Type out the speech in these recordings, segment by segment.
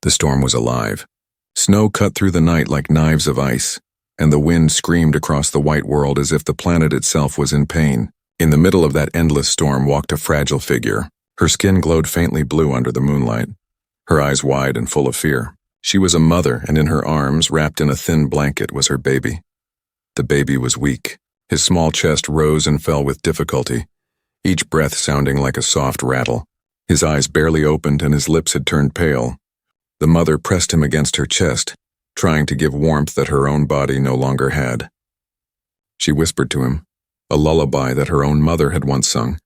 The storm was alive. Snow cut through the night like knives of ice, and the wind screamed across the white world as if the planet itself was in pain. In the middle of that endless storm walked a fragile figure. Her skin glowed faintly blue under the moonlight, her eyes wide and full of fear. She was a mother, and in her arms, wrapped in a thin blanket, was her baby. The baby was weak. His small chest rose and fell with difficulty, each breath sounding like a soft rattle. His eyes barely opened and his lips had turned pale. The mother pressed him against her chest, trying to give warmth that her own body no longer had. She whispered to him, a lullaby that her own mother had once sung.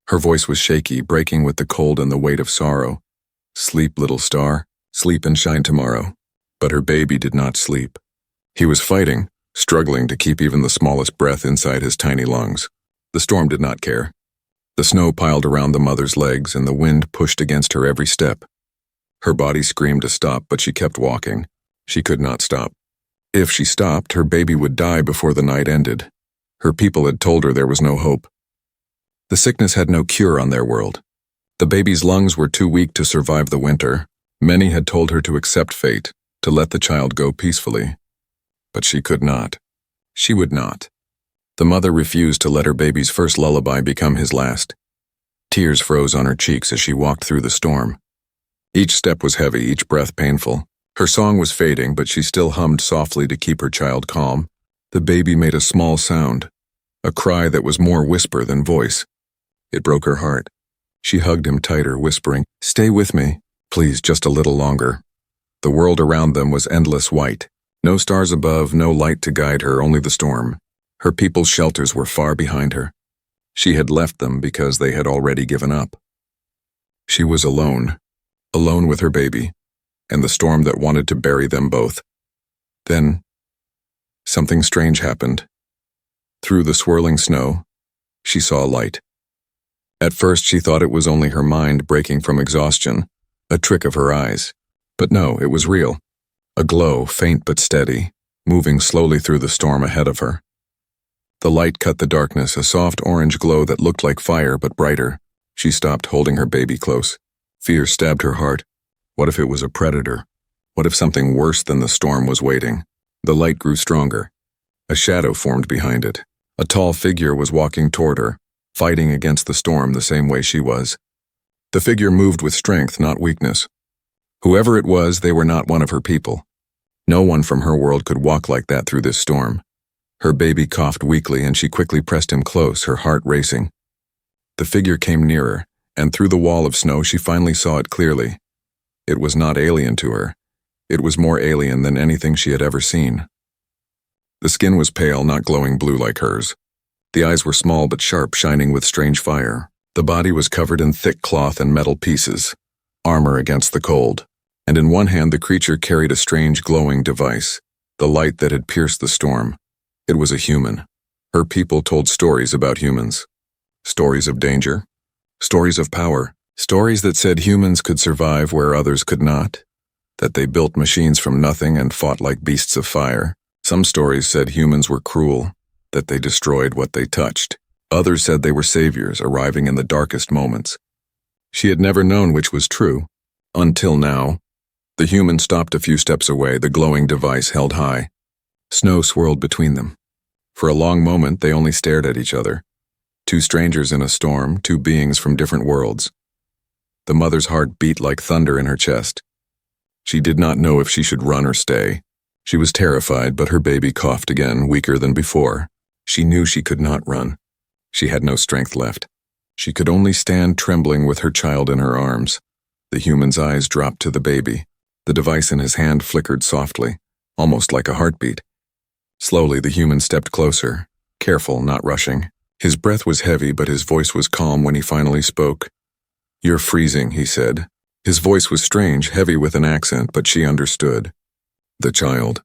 Her voice was shaky, breaking with the cold and the weight of sorrow. Sleep, little star, sleep and shine tomorrow. But her baby did not sleep. He was fighting, struggling to keep even the smallest breath inside his tiny lungs. The storm did not care. The snow piled around the mother's legs and the wind pushed against her every step. Her body screamed to stop, but she kept walking. She could not stop. If she stopped, her baby would die before the night ended. Her people had told her there was no hope. The sickness had no cure on their world. The baby's lungs were too weak to survive the winter. Many had told her to accept fate, to let the child go peacefully. But she could not. She would not. The mother refused to let her baby's first lullaby become his last. Tears froze on her cheeks as she walked through the storm. Each step was heavy, each breath painful. Her song was fading, but she still hummed softly to keep her child calm. The baby made a small sound, a cry that was more whisper than voice. It broke her heart. She hugged him tighter, whispering, "Stay with me, please, just a little longer." The world around them was endless white. No stars above, no light to guide her, only the storm. Her people's shelters were far behind her. She had left them because they had already given up. She was alone with her baby, and the storm that wanted to bury them both. Then, something strange happened. Through the swirling snow, she saw a light. At first she thought it was only her mind breaking from exhaustion, a trick of her eyes. But no, it was real. A glow, faint but steady, moving slowly through the storm ahead of her. The light cut the darkness, a soft orange glow that looked like fire but brighter. She stopped, holding her baby close. Fear stabbed her heart. What if it was a predator? What if something worse than the storm was waiting? The light grew stronger. A shadow formed behind it. A tall figure was walking toward her, fighting against the storm the same way she was. The figure moved with strength, not weakness. Whoever it was, they were not one of her people. No one from her world could walk like that through this storm. Her baby coughed weakly, and she quickly pressed him close, her heart racing. The figure came nearer, and through the wall of snow she finally saw it clearly. It was not alien to her. It was more alien than anything she had ever seen. The skin was pale, not glowing blue like hers. The eyes were small but sharp, shining with strange fire. The body was covered in thick cloth and metal pieces, armor against the cold. And in one hand the creature carried a strange glowing device, the light that had pierced the storm. It was a human. Her people told stories about humans. Stories of danger. Stories of power. Stories that said humans could survive where others could not. That they built machines from nothing and fought like beasts of fire. Some stories said humans were cruel, that they destroyed what they touched. Others said they were saviors, arriving in the darkest moments. She had never known which was true, until now. The human stopped a few steps away, the glowing device held high. Snow swirled between them. For a long moment they only stared at each other. Two strangers in a storm, two beings from different worlds. The mother's heart beat like thunder in her chest. She did not know if she should run or stay. She was terrified, but her baby coughed again, weaker than before. She knew she could not run. She had no strength left. She could only stand trembling with her child in her arms. The human's eyes dropped to the baby. The device in his hand flickered softly, almost like a heartbeat. Slowly the human stepped closer, careful, not rushing. His breath was heavy, but his voice was calm when he finally spoke. "You're freezing," he said. His voice was strange, heavy with an accent, but she understood. The child.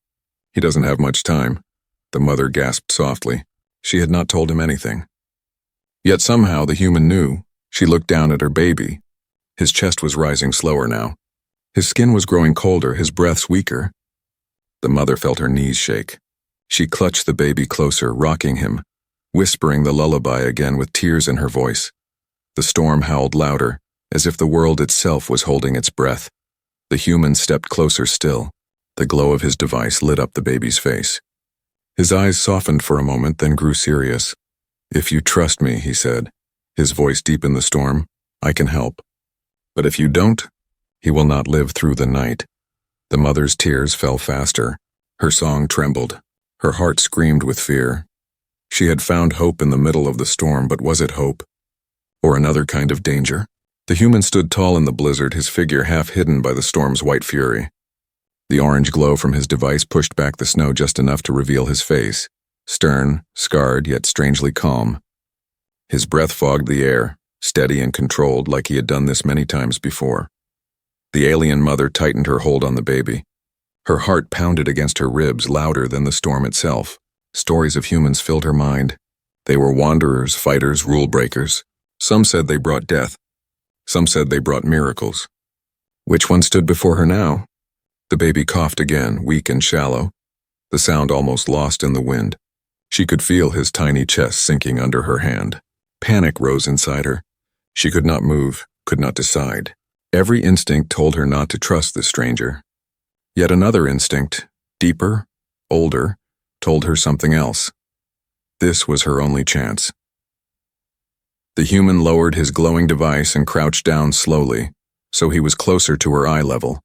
He doesn't have much time. The mother gasped softly. She had not told him anything. Yet somehow the human knew. She looked down at her baby. His chest was rising slower now. His skin was growing colder, his breaths weaker. The mother felt her knees shake. She clutched the baby closer, rocking him, whispering the lullaby again with tears in her voice. The storm howled louder, as if the world itself was holding its breath. The human stepped closer still. The glow of his device lit up the baby's face. His eyes softened for a moment, then grew serious. "If you trust me," he said, his voice deep in the storm, "I can help. But if you don't, he will not live through the night." The mother's tears fell faster. Her song trembled. Her heart screamed with fear. She had found hope in the middle of the storm, but was it hope? Or another kind of danger? The human stood tall in the blizzard, his figure half hidden by the storm's white fury. The orange glow from his device pushed back the snow just enough to reveal his face, stern, scarred, yet strangely calm. His breath fogged the air, steady and controlled like he had done this many times before. The alien mother tightened her hold on the baby. Her heart pounded against her ribs louder than the storm itself. Stories of humans filled her mind. They were wanderers, fighters, rule breakers. Some said they brought death. Some said they brought miracles. Which one stood before her now? The baby coughed again, weak and shallow, the sound almost lost in the wind. She could feel his tiny chest sinking under her hand. Panic rose inside her. She could not move, could not decide. Every instinct told her not to trust the stranger. Yet another instinct, deeper, older, told her something else. This was her only chance. The human lowered his glowing device and crouched down slowly, so he was closer to her eye level.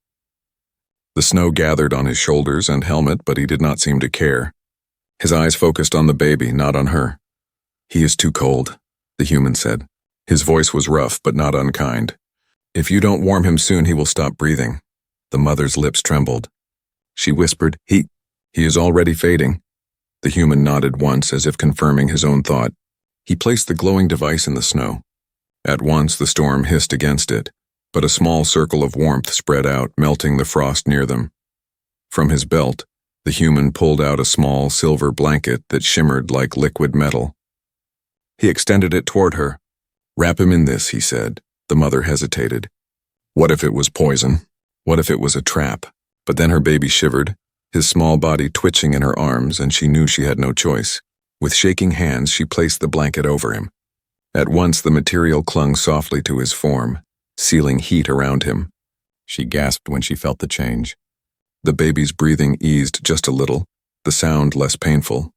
The snow gathered on his shoulders and helmet, but he did not seem to care. His eyes focused on the baby, not on her. "He is too cold," the human said. His voice was rough, but not unkind. "If you don't warm him soon, he will stop breathing." The mother's lips trembled. She whispered, He is already fading." The human nodded once, as if confirming his own thought. He placed the glowing device in the snow. At once the storm hissed against it, but a small circle of warmth spread out, melting the frost near them. From his belt, the human pulled out a small silver blanket that shimmered like liquid metal. He extended it toward her. "Wrap him in this," he said. The mother hesitated. What if it was poison? What if it was a trap? But then her baby shivered, his small body twitching in her arms, and she knew she had no choice. With shaking hands, she placed the blanket over him. At once the material clung softly to his form, sealing heat around him. She gasped when she felt the change. The baby's breathing eased just a little, the sound less painful.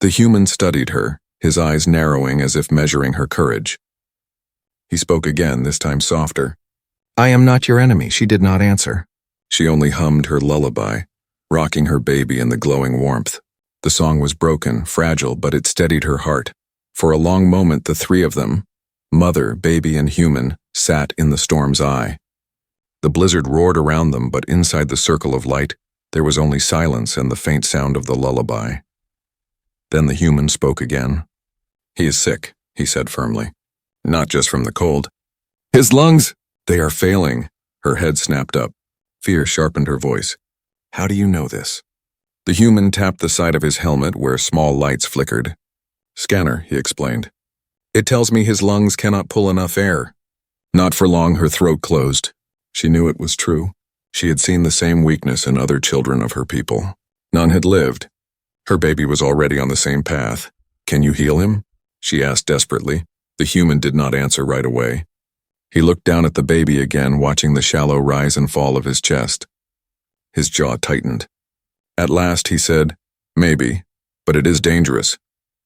The human studied her, his eyes narrowing as if measuring her courage. He spoke again, this time softer. "I am not your enemy," she did not answer. She only hummed her lullaby, rocking her baby in the glowing warmth. The song was broken, fragile, but it steadied her heart. For a long moment the three of them, mother, baby, and human, sat in the storm's eye. The blizzard roared around them, but inside the circle of light, there was only silence and the faint sound of the lullaby. Then the human spoke again. "He is sick," he said firmly. "Not just from the cold. His lungs, they are failing." Her head snapped up. Fear sharpened her voice. "How do you know this?" The human tapped the side of his helmet where small lights flickered. "Scanner," he explained. "It tells me his lungs cannot pull enough air." Not for long her throat closed. She knew it was true. She had seen the same weakness in other children of her people. None had lived. Her baby was already on the same path. "Can you heal him?" she asked desperately. The human did not answer right away. He looked down at the baby again, watching the shallow rise and fall of his chest. His jaw tightened. At last he said, "Maybe, but it is dangerous."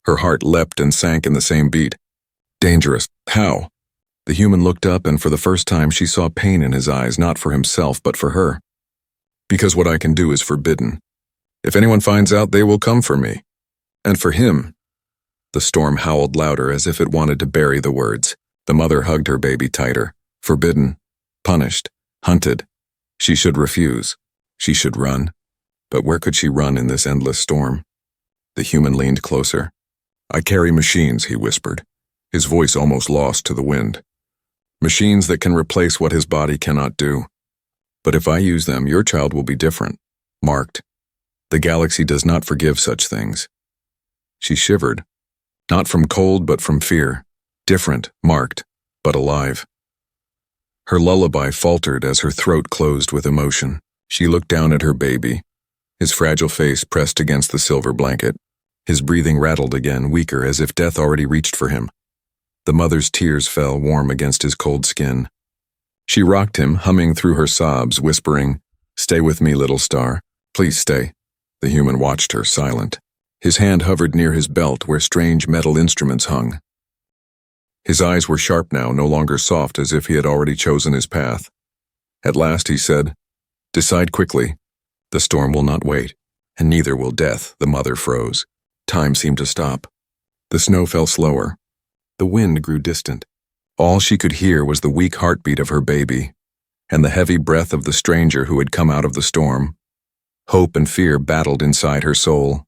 Her heart leapt and sank in the same beat. "Dangerous? How?" The human looked up, and for the first time she saw pain in his eyes, not for himself, but for her. "Because what I can do is forbidden. If anyone finds out, they will come for me. And for him." The storm howled louder, as if it wanted to bury the words. The mother hugged her baby tighter. Forbidden, punished, hunted. She should refuse. She should run. But where could she run in this endless storm? The human leaned closer. "I carry machines," he whispered, his voice almost lost to the wind. "Machines that can replace what his body cannot do. But if I use them, your child will be different, marked. The galaxy does not forgive such things." She shivered, not from cold but from fear. Different, marked, but alive. Her lullaby faltered as her throat closed with emotion. She looked down at her baby, his fragile face pressed against the silver blanket. His breathing rattled again, weaker, as if death already reached for him. The mother's tears fell warm against his cold skin. She rocked him, humming through her sobs, whispering, "Stay with me, little star. Please stay." The human watched her, silent. His hand hovered near his belt where strange metal instruments hung. His eyes were sharp now, no longer soft, as if he had already chosen his path. At last he said, "Decide quickly. The storm will not wait, and neither will death." The mother froze. Time seemed to stop. The snow fell slower. The wind grew distant. All she could hear was the weak heartbeat of her baby, and the heavy breath of the stranger who had come out of the storm. Hope and fear battled inside her soul.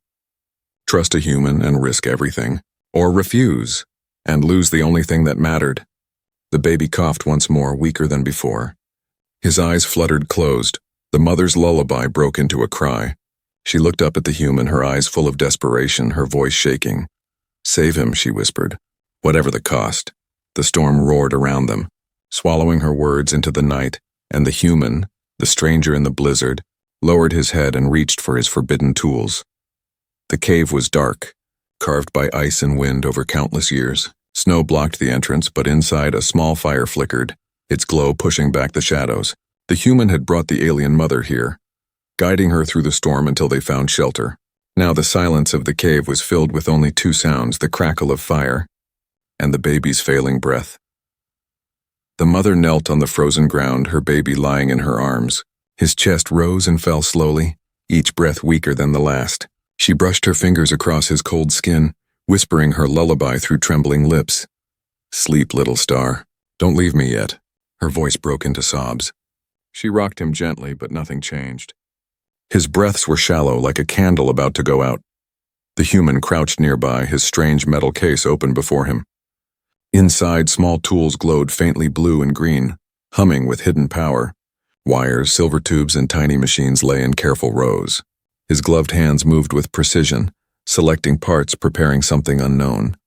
Trust a human and risk everything, or refuse, and lose the only thing that mattered. The baby coughed once more, weaker than before. His eyes fluttered closed. The mother's lullaby broke into a cry. She looked up at the human, her eyes full of desperation, her voice shaking. "Save him," she whispered, "whatever the cost." The storm roared around them, swallowing her words into the night, and the human, the stranger in the blizzard, lowered his head and reached for his forbidden tools. The cave was dark, carved by ice and wind over countless years. Snow blocked the entrance, but inside a small fire flickered, its glow pushing back the shadows. The human had brought the alien mother here, guiding her through the storm until they found shelter. Now the silence of the cave was filled with only two sounds, the crackle of fire and the baby's failing breath. The mother knelt on the frozen ground, her baby lying in her arms. His chest rose and fell slowly, each breath weaker than the last. She brushed her fingers across his cold skin, whispering her lullaby through trembling lips. "Sleep, little star. Don't leave me yet." Her voice broke into sobs. She rocked him gently, but nothing changed. His breaths were shallow, like a candle about to go out. The human crouched nearby, his strange metal case open before him. Inside, small tools glowed faintly blue and green, humming with hidden power. Wires, silver tubes, and tiny machines lay in careful rows. His gloved hands moved with precision, selecting parts, preparing something unknown.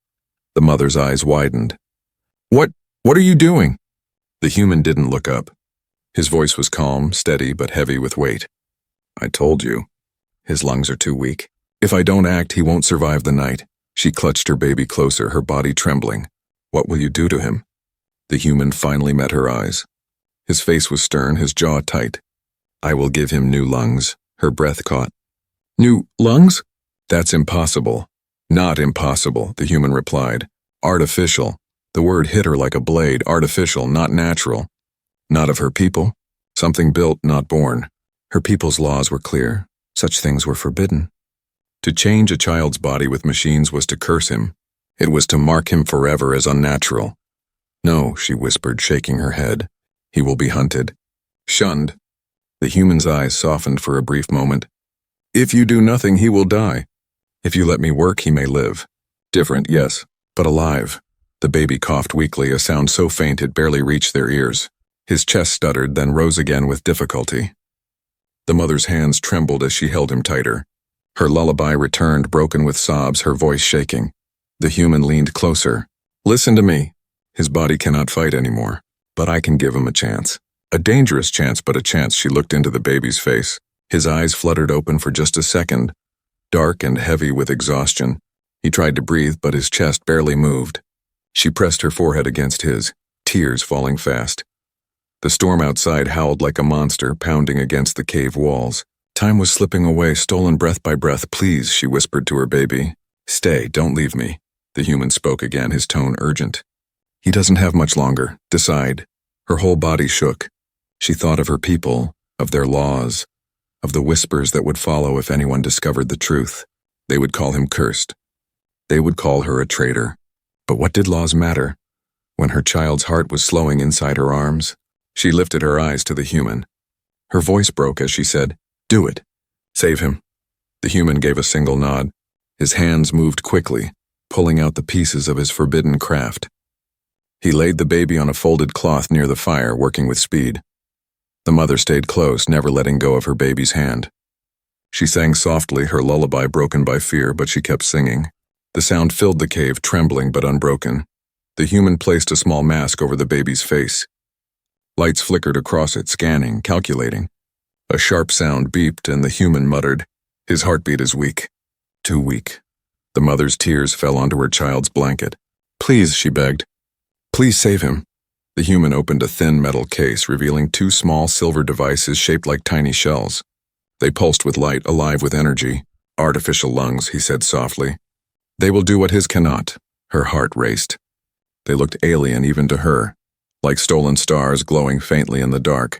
The mother's eyes widened. What are you doing?" The human didn't look up. His voice was calm, steady, but heavy with weight. "I told you. His lungs are too weak. If I don't act, he won't survive the night." She clutched her baby closer, her body trembling. "What will you do to him?" The human finally met her eyes. His face was stern, his jaw tight. "I will give him new lungs." Her breath caught. "New lungs?" "That's impossible." "Not impossible," the human replied. "Artificial." The word hit her like a blade. Artificial, not natural. Not of her people. Something built, not born. Her people's laws were clear. Such things were forbidden. To change a child's body with machines was to curse him. It was to mark him forever as unnatural. "No," she whispered, shaking her head. "He will be hunted. Shunned." The human's eyes softened for a brief moment. "If you do nothing, he will die. If you let me work, he may live. Different, yes, but alive." The baby coughed weakly, a sound so faint it barely reached their ears. His chest stuttered, then rose again with difficulty. The mother's hands trembled as she held him tighter. Her lullaby returned, broken with sobs, her voice shaking. The human leaned closer. "Listen to me. His body cannot fight anymore, but I can give him a chance. A dangerous chance, but a chance." She looked into the baby's face. His eyes fluttered open for just a second, dark and heavy with exhaustion. He tried to breathe, but his chest barely moved. She pressed her forehead against his, tears falling fast. The storm outside howled like a monster, pounding against the cave walls. Time was slipping away, stolen breath by breath. "Please," she whispered to her baby. "Stay, don't leave me." The human spoke again, his tone urgent. "He doesn't have much longer. Decide." Her whole body shook. She thought of her people, of their laws, of the whispers that would follow if anyone discovered the truth. They would call him cursed. They would call her a traitor. But what did laws matter when her child's heart was slowing inside her arms? She lifted her eyes to the human. Her voice broke as she said, "Do it. Save him." The human gave a single nod. His hands moved quickly, pulling out the pieces of his forbidden craft. He laid the baby on a folded cloth near the fire, working with speed. The mother stayed close, never letting go of her baby's hand. She sang softly, her lullaby broken by fear, but she kept singing. The sound filled the cave, trembling but unbroken. The human placed a small mask over the baby's face. Lights flickered across it, scanning, calculating. A sharp sound beeped, and the human muttered, "His heartbeat is weak. Too weak." The mother's tears fell onto her child's blanket. "Please," she begged. "Please save him." The human opened a thin metal case, revealing two small silver devices shaped like tiny shells. They pulsed with light, alive with energy. Artificial lungs, he said softly. They will do what his cannot. Her heart raced. They looked alien even to her, like stolen stars glowing faintly in the dark.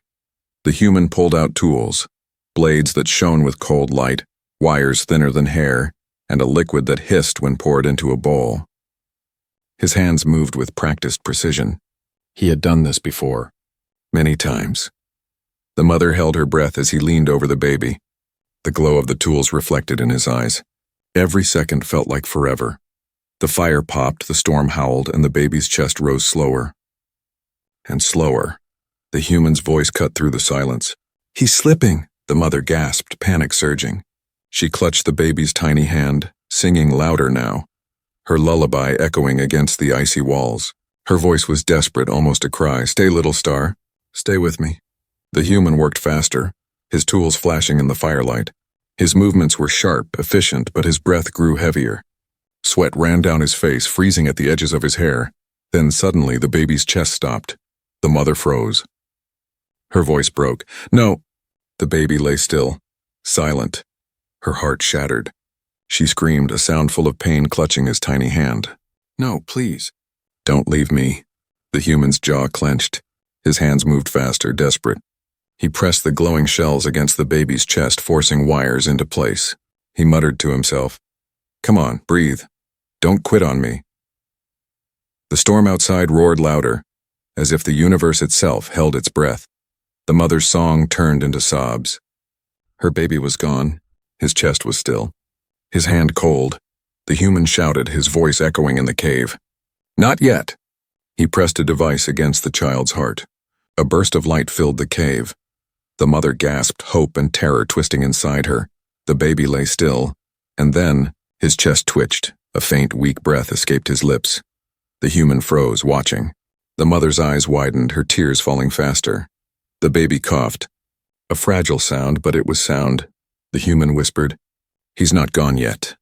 The human pulled out tools, blades that shone with cold light, wires thinner than hair, and a liquid that hissed when poured into a bowl. His hands moved with practiced precision. He had done this before, many times. The mother held her breath as he leaned over the baby. The glow of the tools reflected in his eyes. Every second felt like forever. The fire popped, the storm howled, and the baby's chest rose slower. And slower. The human's voice cut through the silence. "He's slipping," the mother gasped, panic surging. She clutched the baby's tiny hand, singing louder now, her lullaby echoing against the icy walls. Her voice was desperate, almost a cry. "Stay, little star. Stay with me." The human worked faster, his tools flashing in the firelight. His movements were sharp, efficient, but his breath grew heavier. Sweat ran down his face, freezing at the edges of his hair. Then suddenly the baby's chest stopped. The mother froze. Her voice broke. "No!" The baby lay still, silent. Her heart shattered. She screamed, a sound full of pain clutching his tiny hand. "No, please." "Don't leave me." The human's jaw clenched. His hands moved faster, desperate. He pressed the glowing shells against the baby's chest, forcing wires into place. He muttered to himself, "Come on, breathe. Don't quit on me." The storm outside roared louder, as if the universe itself held its breath. The mother's song turned into sobs. Her baby was gone. His chest was still. His hand cold. The human shouted, his voice echoing in the cave. "Not yet." He pressed a device against the child's heart. A burst of light filled the cave. The mother gasped, hope and terror twisting inside her. The baby lay still, and then his chest twitched. A faint, weak breath escaped his lips. The human froze, watching. The mother's eyes widened, her tears falling faster. The baby coughed. A fragile sound, but it was sound. The human whispered, "He's not gone yet."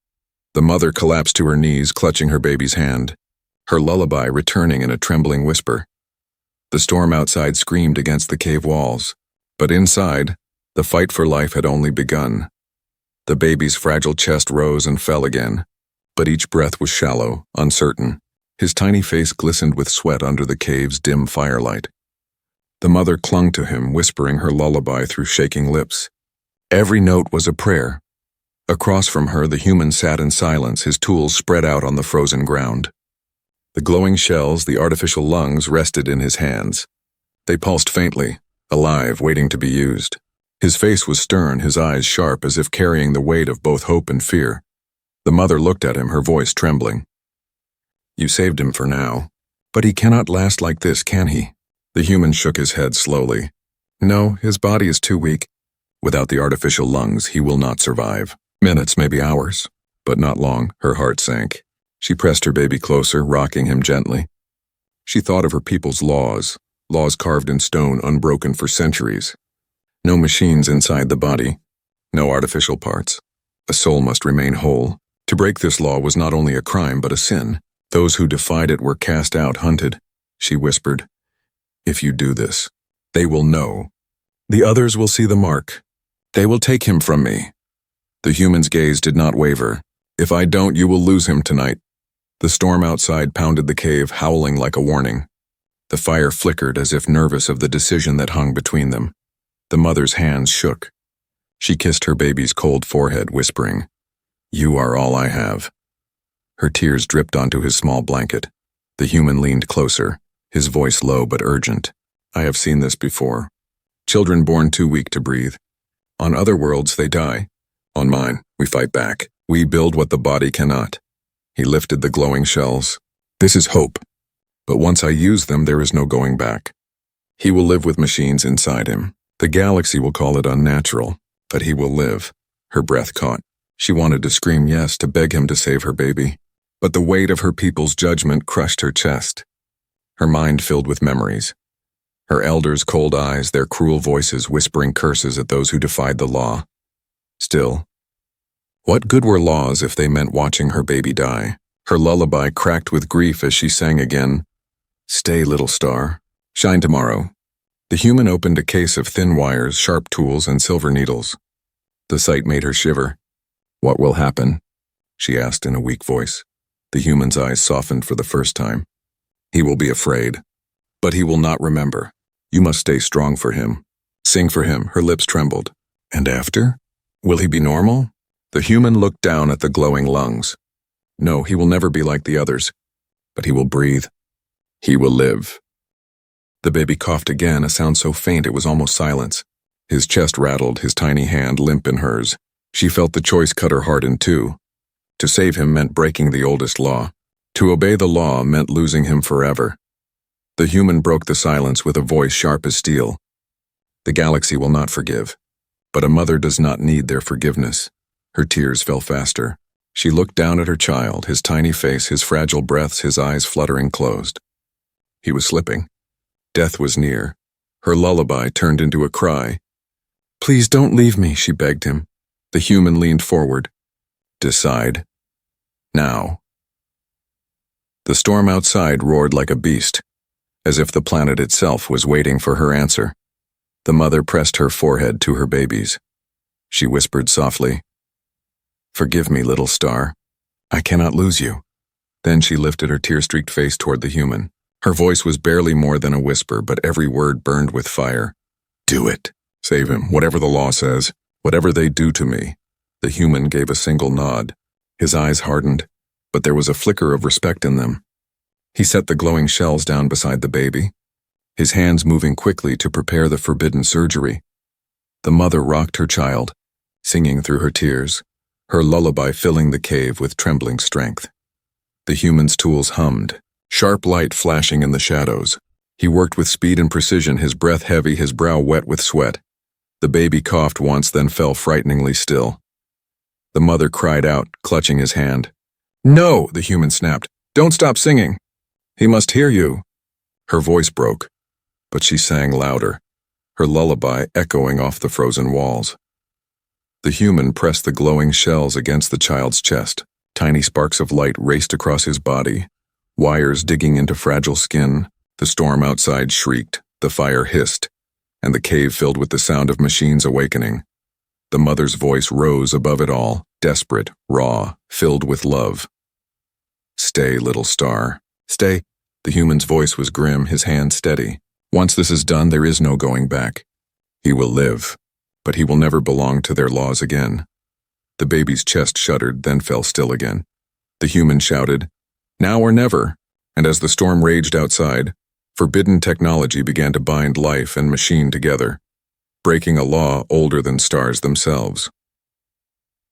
The mother collapsed to her knees, clutching her baby's hand, her lullaby returning in a trembling whisper. The storm outside screamed against the cave walls, but inside, the fight for life had only begun. The baby's fragile chest rose and fell again, but each breath was shallow, uncertain. His tiny face glistened with sweat under the cave's dim firelight. The mother clung to him, whispering her lullaby through shaking lips. Every note was a prayer. Across from her, the human sat in silence, his tools spread out on the frozen ground. The glowing shells, the artificial lungs, rested in his hands. They pulsed faintly, alive, waiting to be used. His face was stern, his eyes sharp, as if carrying the weight of both hope and fear. The mother looked at him, her voice trembling. "You saved him for now. But he cannot last like this, can he?" The human shook his head slowly. "No, his body is too weak. Without the artificial lungs, he will not survive. Minutes, maybe hours, but not long." Her heart sank. She pressed her baby closer, rocking him gently. She thought of her people's laws carved in stone, unbroken for centuries. No machines inside the body, no artificial parts. A soul must remain whole. To break this law was not only a crime, but a sin. Those who defied it were cast out, hunted. She whispered, "If you do this, they will know. The others will see the mark. They will take him from me." The human's gaze did not waver. "If I don't, you will lose him tonight." The storm outside pounded the cave, howling like a warning. The fire flickered as if nervous of the decision that hung between them. The mother's hands shook. She kissed her baby's cold forehead, whispering, "You are all I have." Her tears dripped onto his small blanket. The human leaned closer, his voice low but urgent. "I have seen this before. Children born too weak to breathe. On other worlds, they die. On mine, we fight back. We build what the body cannot." He lifted the glowing shells. "This is hope. But once I use them, there is no going back. He will live with machines inside him. The galaxy will call it unnatural, but he will live." Her breath caught. She wanted to scream yes, to beg him to save her baby. But the weight of her people's judgment crushed her chest. Her mind filled with memories. Her elders' cold eyes, their cruel voices whispering curses at those who defied the law. Still, what good were laws if they meant watching her baby die? Her lullaby cracked with grief as she sang again, "Stay, little star. Shine tomorrow. The human opened a case of thin wires, sharp tools, and silver needles. The sight made her shiver. What will happen? She asked in a weak voice. The human's eyes softened for the first time. He will be afraid. But he will not remember. You must stay strong for him. Sing for him. Her lips trembled. And after? Will he be normal? The human looked down at the glowing lungs. No, he will never be like the others. But he will breathe. He will live. The baby coughed again, a sound so faint it was almost silence. His chest rattled, his tiny hand limp in hers. She felt the choice cut her heart in two. To save him meant breaking the oldest law. To obey the law meant losing him forever. The human broke the silence with a voice sharp as steel. The galaxy will not forgive. But a mother does not need their forgiveness. Her tears fell faster. She looked down at her child, his tiny face, his fragile breaths, his eyes fluttering closed. He was slipping. Death was near. Her lullaby turned into a cry. Please don't leave me, she begged him. The human leaned forward. Decide. Now. The storm outside roared like a beast, as if the planet itself was waiting for her answer. The mother pressed her forehead to her baby's. She whispered softly, Forgive me, little star. I cannot lose you. Then she lifted her tear-streaked face toward the human. Her voice was barely more than a whisper, but every word burned with fire. Do it. Save him, whatever the law says, whatever they do to me. The human gave a single nod. His eyes hardened, but there was a flicker of respect in them. He set the glowing shells down beside the baby, his hands moving quickly to prepare the forbidden surgery. The mother rocked her child, singing through her tears, her lullaby filling the cave with trembling strength. The human's tools hummed, sharp light flashing in the shadows. He worked with speed and precision, his breath heavy, his brow wet with sweat. The baby coughed once, then fell frighteningly still. The mother cried out, clutching his hand. No, the human snapped. Don't stop singing. He must hear you. Her voice broke, but she sang louder, her lullaby echoing off the frozen walls. The human pressed the glowing shells against the child's chest. Tiny sparks of light raced across his body, wires digging into fragile skin. The storm outside shrieked, the fire hissed, and the cave filled with the sound of machines awakening. The mother's voice rose above it all, desperate, raw, filled with love. Stay, little star. Stay. The human's voice was grim, his hand steady. Once this is done, there is no going back. He will live, but he will never belong to their laws again. The baby's chest shuddered, then fell still again. The human shouted, Now or never, and as the storm raged outside, forbidden technology began to bind life and machine together, breaking a law older than stars themselves.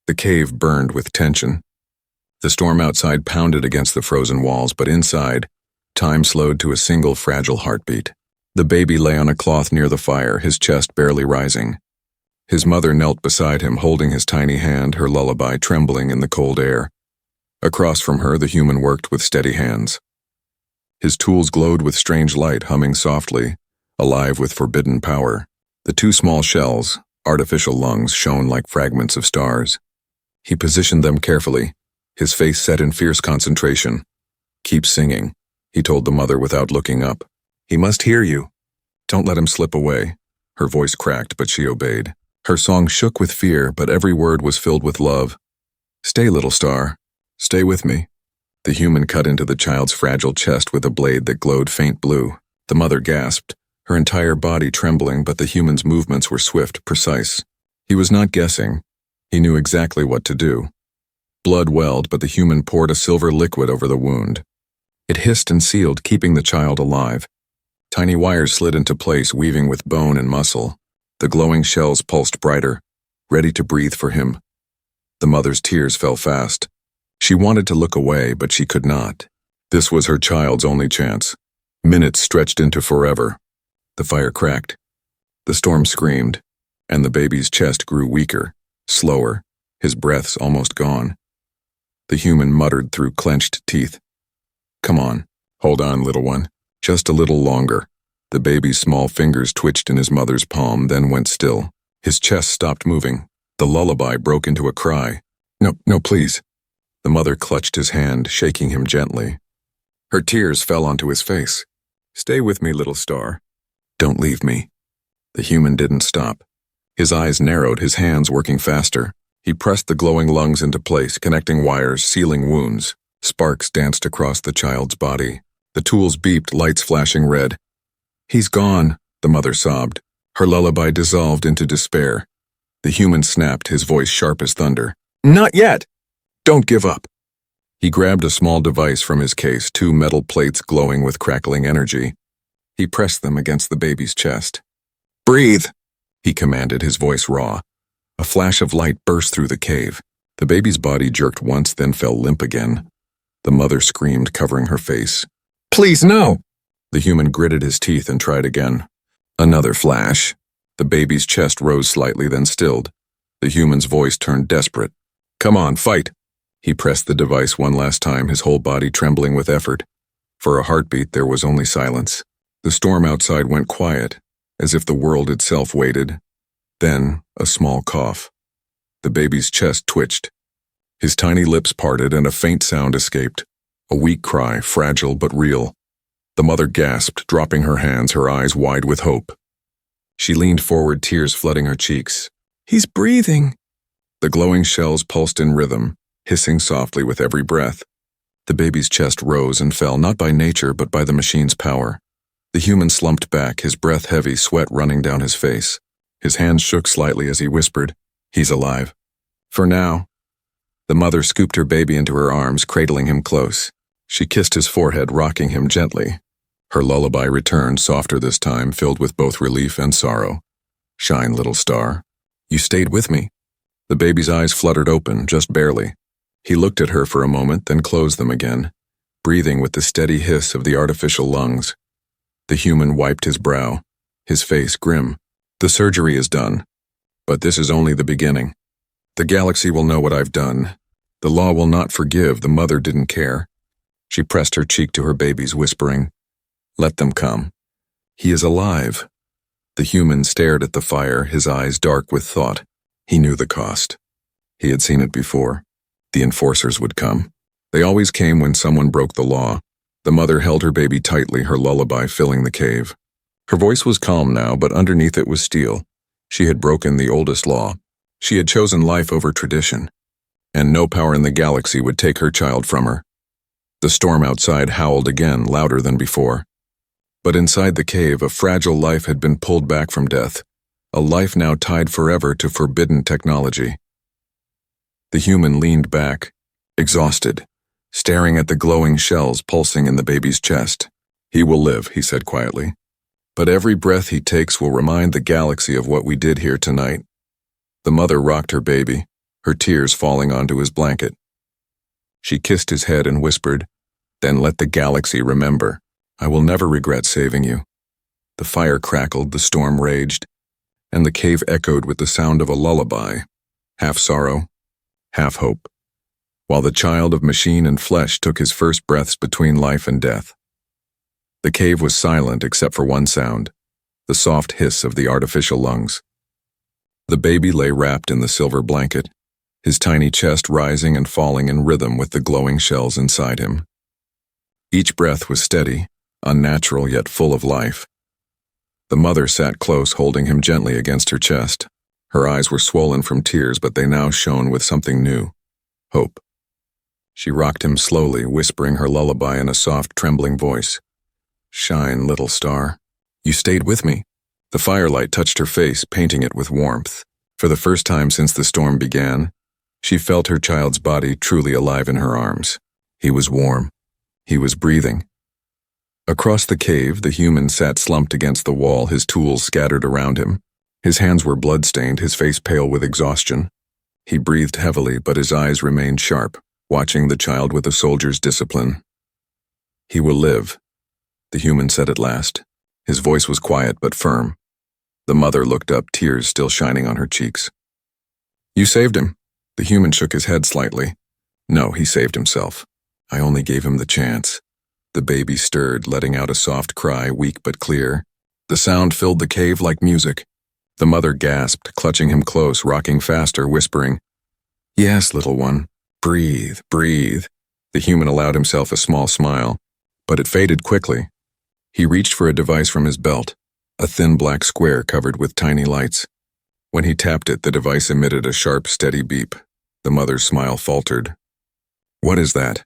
The cave burned with tension. The storm outside pounded against the frozen walls, but inside, time slowed to a single fragile heartbeat. The baby lay on a cloth near the fire, his chest barely rising. His mother knelt beside him, holding his tiny hand, her lullaby trembling in the cold air. Across from her, the human worked with steady hands. His tools glowed with strange light, humming softly, alive with forbidden power. The two small shells, artificial lungs, shone like fragments of stars. He positioned them carefully, his face set in fierce concentration. Keep singing, he told the mother without looking up. He must hear you. Don't let him slip away. Her voice cracked, but she obeyed. Her song shook with fear, but every word was filled with love. Stay, little star. Stay with me. The human cut into the child's fragile chest with a blade that glowed faint blue. The mother gasped, her entire body trembling, but the human's movements were swift, precise. He was not guessing. He knew exactly what to do. Blood welled, but the human poured a silver liquid over the wound. It hissed and sealed, keeping the child alive. Tiny wires slid into place, weaving with bone and muscle. The glowing shells pulsed brighter, ready to breathe for him. The mother's tears fell fast. She wanted to look away, but she could not. This was her child's only chance. Minutes stretched into forever. The fire cracked. The storm screamed, and the baby's chest grew weaker, slower, his breaths almost gone. The human muttered through clenched teeth. Come on, hold on, little one. Just a little longer. The baby's small fingers twitched in his mother's palm, then went still. His chest stopped moving. The lullaby broke into a cry. No, please. The mother clutched his hand, shaking him gently. Her tears fell onto his face. Stay with me, little star. Don't leave me. The human didn't stop. His eyes narrowed, his hands working faster. He pressed the glowing lungs into place, connecting wires, sealing wounds. Sparks danced across the child's body. The tools beeped, lights flashing red. He's gone, the mother sobbed. Her lullaby dissolved into despair. The human snapped, his voice sharp as thunder. Not yet! Don't give up! He grabbed a small device from his case, two metal plates glowing with crackling energy. He pressed them against the baby's chest. Breathe, he commanded, his voice raw. A flash of light burst through the cave. The baby's body jerked once, then fell limp again. The mother screamed, covering her face. Please, no! The human gritted his teeth and tried again. Another flash. The baby's chest rose slightly, then stilled. The human's voice turned desperate. Come on, fight! He pressed the device one last time, his whole body trembling with effort. For a heartbeat, there was only silence. The storm outside went quiet, as if the world itself waited. Then, a small cough. The baby's chest twitched. His tiny lips parted and a faint sound escaped. A weak cry, fragile but real. The mother gasped, dropping her hands, her eyes wide with hope. She leaned forward, tears flooding her cheeks. He's breathing. The glowing shells pulsed in rhythm, hissing softly with every breath. The baby's chest rose and fell, not by nature but by the machine's power. The human slumped back, his breath heavy, sweat running down his face. His hands shook slightly as he whispered, He's alive. For now. The mother scooped her baby into her arms, cradling him close. She kissed his forehead, rocking him gently. Her lullaby returned, softer this time, filled with both relief and sorrow. Shine, little star. You stayed with me. The baby's eyes fluttered open, just barely. He looked at her for a moment, then closed them again, breathing with the steady hiss of the artificial lungs. The human wiped his brow, his face grim. The surgery is done. But this is only the beginning. The galaxy will know what I've done. The law will not forgive. The mother didn't care. She pressed her cheek to her baby's, whispering, Let them come. He is alive. The human stared at the fire, his eyes dark with thought. He knew the cost. He had seen it before. The enforcers would come. They always came when someone broke the law. The mother held her baby tightly, her lullaby filling the cave. Her voice was calm now, but underneath it was steel. She had broken the oldest law. She had chosen life over tradition. And no power in the galaxy would take her child from her. The storm outside howled again, louder than before. But inside the cave, a fragile life had been pulled back from death. A life now tied forever to forbidden technology. The human leaned back, exhausted, staring at the glowing shells pulsing in the baby's chest. He will live, he said quietly. But every breath he takes will remind the galaxy of what we did here tonight. The mother rocked her baby, her tears falling onto his blanket. She kissed his head and whispered, Then let the galaxy remember. I will never regret saving you. The fire crackled, the storm raged, and the cave echoed with the sound of a lullaby, half sorrow, half hope, while the child of machine and flesh took his first breaths between life and death. The cave was silent except for one sound, the soft hiss of the artificial lungs. The baby lay wrapped in the silver blanket, his tiny chest rising and falling in rhythm with the glowing shells inside him. Each breath was steady, unnatural yet full of life. The mother sat close, holding him gently against her chest. Her eyes were swollen from tears, but they now shone with something new, hope. She rocked him slowly, whispering her lullaby in a soft, trembling voice. Shine, little star. You stayed with me. The firelight touched her face, painting it with warmth. For the first time since the storm began, she felt her child's body truly alive in her arms. He was warm. He was breathing. Across the cave, the human sat slumped against the wall, his tools scattered around him. His hands were blood-stained, his face pale with exhaustion. He breathed heavily, but his eyes remained sharp, watching the child with a soldier's discipline. He will live, the human said at last. His voice was quiet but firm. The mother looked up, tears still shining on her cheeks. You saved him. The human shook his head slightly. No, he saved himself. I only gave him the chance. The baby stirred, letting out a soft cry, weak but clear. The sound filled the cave like music. The mother gasped, clutching him close, rocking faster, whispering, Yes, little one. Breathe, breathe. The human allowed himself a small smile, but it faded quickly. He reached for a device from his belt, a thin black square covered with tiny lights. When he tapped it, the device emitted a sharp, steady beep. The mother's smile faltered. "What is that?"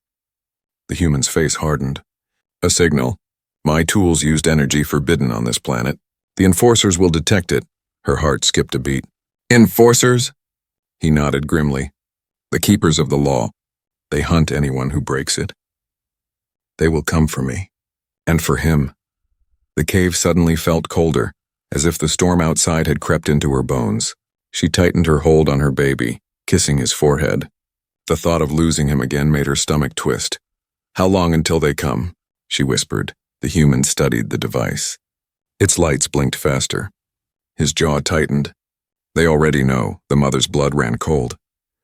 The human's face hardened. "A signal. My tools used energy forbidden on this planet. The enforcers will detect it." Her heart skipped a beat. "Enforcers?" He nodded grimly. "The keepers of the law. They hunt anyone who breaks it. They will come for me. And for him." The cave suddenly felt colder, as if the storm outside had crept into her bones. She tightened her hold on her baby, kissing his forehead. The thought of losing him again made her stomach twist. "How long until they come?" she whispered. The human studied the device. Its lights blinked faster. His jaw tightened. "They already know." The mother's blood ran cold.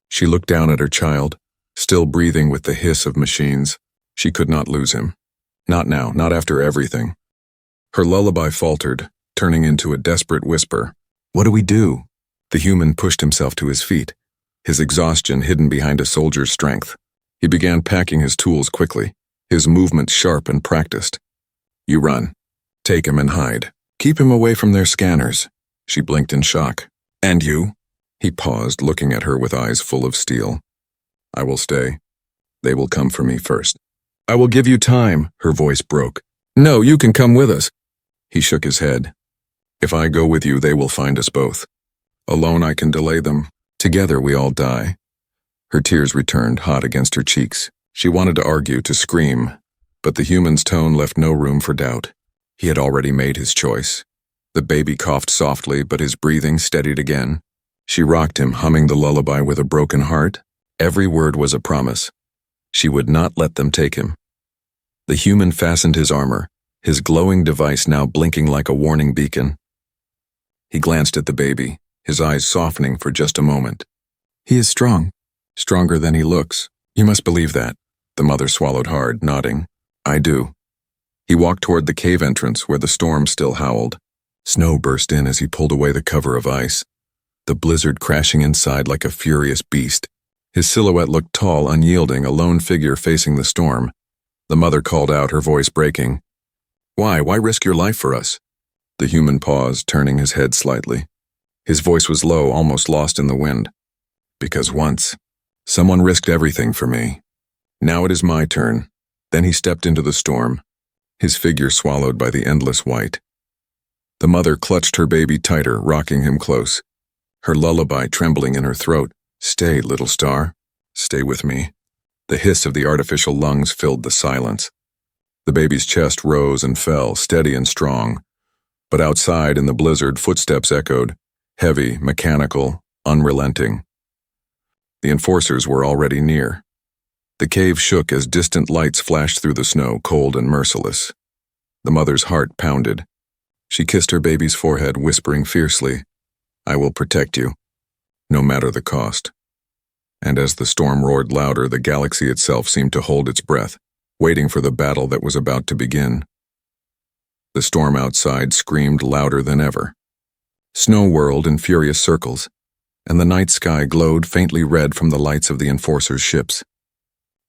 She looked down at her child, still breathing with the hiss of machines. She could not lose him. Not now, not after everything. Her lullaby faltered, turning into a desperate whisper. "What do we do?" The human pushed himself to his feet, his exhaustion hidden behind a soldier's strength. He began packing his tools quickly, his movements sharp and practiced. "You run. Take him and hide. Keep him away from their scanners." She blinked in shock. "And you?" He paused, looking at her with eyes full of steel. "I will stay. They will come for me first." "I will give you time," her voice broke. "No, you can come with us." He shook his head. "If I go with you, they will find us both. Alone I can delay them. Together we all die." Her tears returned, hot against her cheeks. She wanted to argue, to scream, but the human's tone left no room for doubt. He had already made his choice. The baby coughed softly, but his breathing steadied again. She rocked him, humming the lullaby with a broken heart. Every word was a promise. She would not let them take him. The human fastened his armor, his glowing device now blinking like a warning beacon. He glanced at the baby, his eyes softening for just a moment. "He is strong. Stronger than he looks. You must believe that." The mother swallowed hard, nodding. "I do." He walked toward the cave entrance where the storm still howled. Snow burst in as he pulled away the cover of ice, the blizzard crashing inside like a furious beast. His silhouette looked tall, unyielding, a lone figure facing the storm. The mother called out, her voice breaking. "Why? Why risk your life for us?" The human paused, turning his head slightly. His voice was low, almost lost in the wind. "Because once, someone risked everything for me. Now it is my turn." Then he stepped into the storm, his figure swallowed by the endless white. The mother clutched her baby tighter, rocking him close, her lullaby trembling in her throat. "Stay, little star. Stay with me." The hiss of the artificial lungs filled the silence. The baby's chest rose and fell, steady and strong. But outside in the blizzard, footsteps echoed, heavy, mechanical, unrelenting. The enforcers were already near. The cave shook as distant lights flashed through the snow, cold and merciless. The mother's heart pounded. She kissed her baby's forehead, whispering fiercely, "I will protect you, no matter the cost." And as the storm roared louder, the galaxy itself seemed to hold its breath, waiting for the battle that was about to begin. The storm outside screamed louder than ever. Snow whirled in furious circles, and the night sky glowed faintly red from the lights of the enforcers' ships.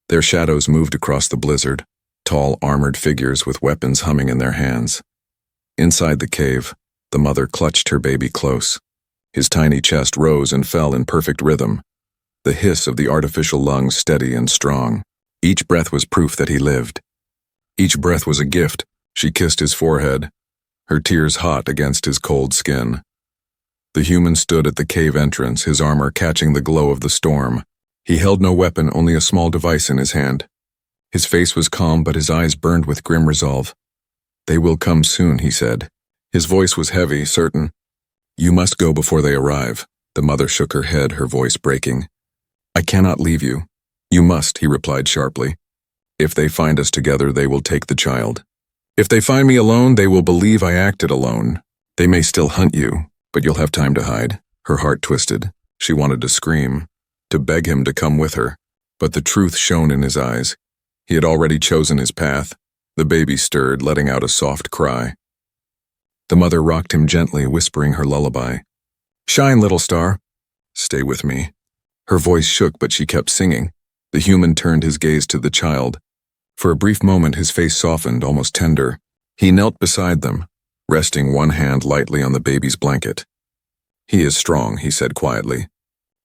Their shadows moved across the blizzard, tall armored figures with weapons humming in their hands. Inside the cave, the mother clutched her baby close. His tiny chest rose and fell in perfect rhythm, the hiss of the artificial lungs steady and strong. Each breath was proof that he lived. Each breath was a gift. She kissed his forehead, her tears hot against his cold skin. The human stood at the cave entrance, his armor catching the glow of the storm. He held no weapon, only a small device in his hand. His face was calm, but his eyes burned with grim resolve. "They will come soon," he said. His voice was heavy, certain. "You must go before they arrive." The mother shook her head, her voice breaking. "I cannot leave you." "You must," he replied sharply. "If they find us together, they will take the child. If they find me alone, they will believe I acted alone. They may still hunt you, but you'll have time to hide." Her heart twisted. She wanted to scream, to beg him to come with her, but the truth shone in his eyes. He had already chosen his path. The baby stirred, letting out a soft cry. The mother rocked him gently, whispering her lullaby. "Shine, little star. Stay with me." Her voice shook, but she kept singing. The human turned his gaze to the child. For a brief moment, his face softened, almost tender. He knelt beside them, resting one hand lightly on the baby's blanket. "He is strong," he said quietly.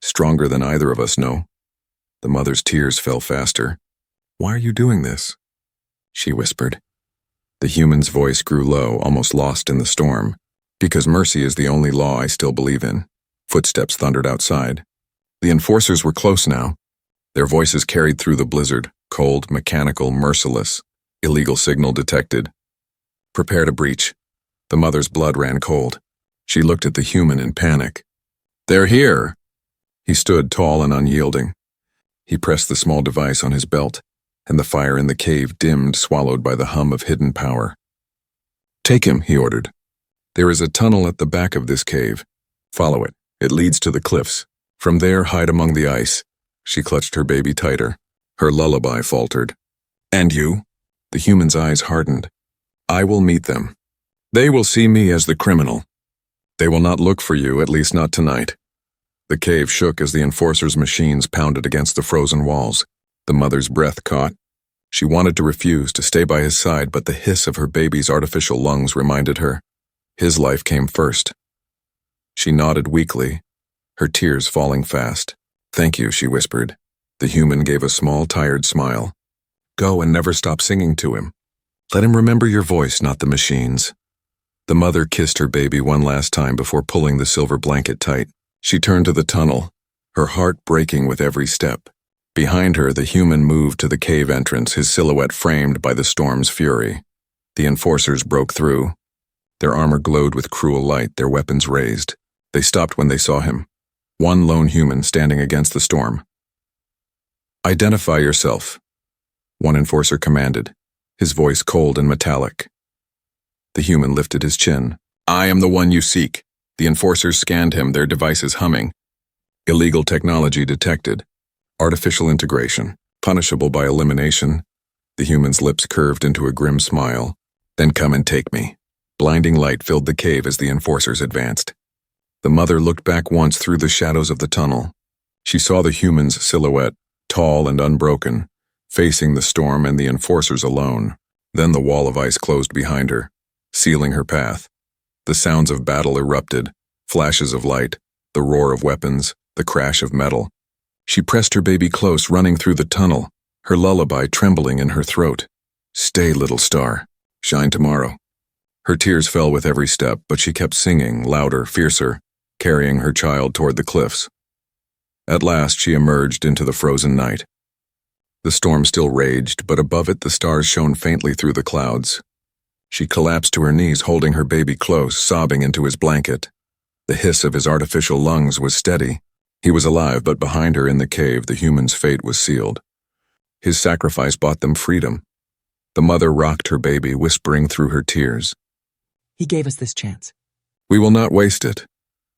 "Stronger than either of us know." The mother's tears fell faster. "Why are you doing this?" she whispered. The human's voice grew low, almost lost in the storm. "Because mercy is the only law I still believe in." Footsteps thundered outside. The enforcers were close now. Their voices carried through the blizzard, cold, mechanical, merciless. Illegal signal detected. "Prepare to breach." The mother's blood ran cold. She looked at the human in panic. "They're here!" He stood tall and unyielding. He pressed the small device on his belt, and the fire in the cave dimmed, swallowed by the hum of hidden power. "Take him," he ordered. "There is a tunnel at the back of this cave. Follow it. It leads to the cliffs. From there, hide among the ice." She clutched her baby tighter. Her lullaby faltered. "And you?" The human's eyes hardened. "I will meet them. They will see me as the criminal. They will not look for you, at least not tonight." The cave shook as the enforcers' machines pounded against the frozen walls. The mother's breath caught. She wanted to refuse, to stay by his side, but the hiss of her baby's artificial lungs reminded her. His life came first. She nodded weakly, her tears falling fast. "Thank you," she whispered. The human gave a small, tired smile. "Go and never stop singing to him. Let him remember your voice, not the machines." The mother kissed her baby one last time before pulling the silver blanket tight. She turned to the tunnel, her heart breaking with every step. Behind her, the human moved to the cave entrance, his silhouette framed by the storm's fury. The enforcers broke through. Their armor glowed with cruel light, their weapons raised. They stopped when they saw him. One lone human standing against the storm. "Identify yourself," one enforcer commanded, his voice cold and metallic. The human lifted his chin. "I am the one you seek." The enforcers scanned him, their devices humming. "Illegal technology detected. Artificial integration. Punishable by elimination." The human's lips curved into a grim smile. "Then come and take me." Blinding light filled the cave as the enforcers advanced. The mother looked back once through the shadows of the tunnel. She saw the human's silhouette, tall and unbroken, facing the storm and the enforcers alone. Then the wall of ice closed behind her, sealing her path. The sounds of battle erupted, flashes of light, the roar of weapons, the crash of metal. She pressed her baby close, running through the tunnel, her lullaby trembling in her throat. "Stay, little star. Shine tomorrow." Her tears fell with every step, but she kept singing, louder, fiercer, carrying her child toward the cliffs. At last she emerged into the frozen night. The storm still raged, but above it the stars shone faintly through the clouds. She collapsed to her knees, holding her baby close, sobbing into his blanket. The hiss of his artificial lungs was steady. He was alive, but behind her in the cave, the human's fate was sealed. His sacrifice bought them freedom. The mother rocked her baby, whispering through her tears. "He gave us this chance. We will not waste it."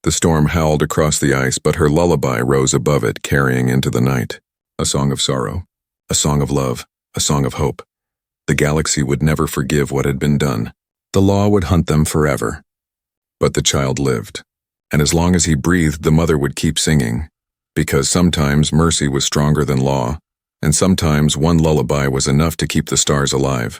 The storm howled across the ice, but her lullaby rose above it, carrying into the night. A song of sorrow, a song of love, a song of hope. The galaxy would never forgive what had been done. The law would hunt them forever. But the child lived, and as long as he breathed, the mother would keep singing, because sometimes mercy was stronger than law, and sometimes one lullaby was enough to keep the stars alive.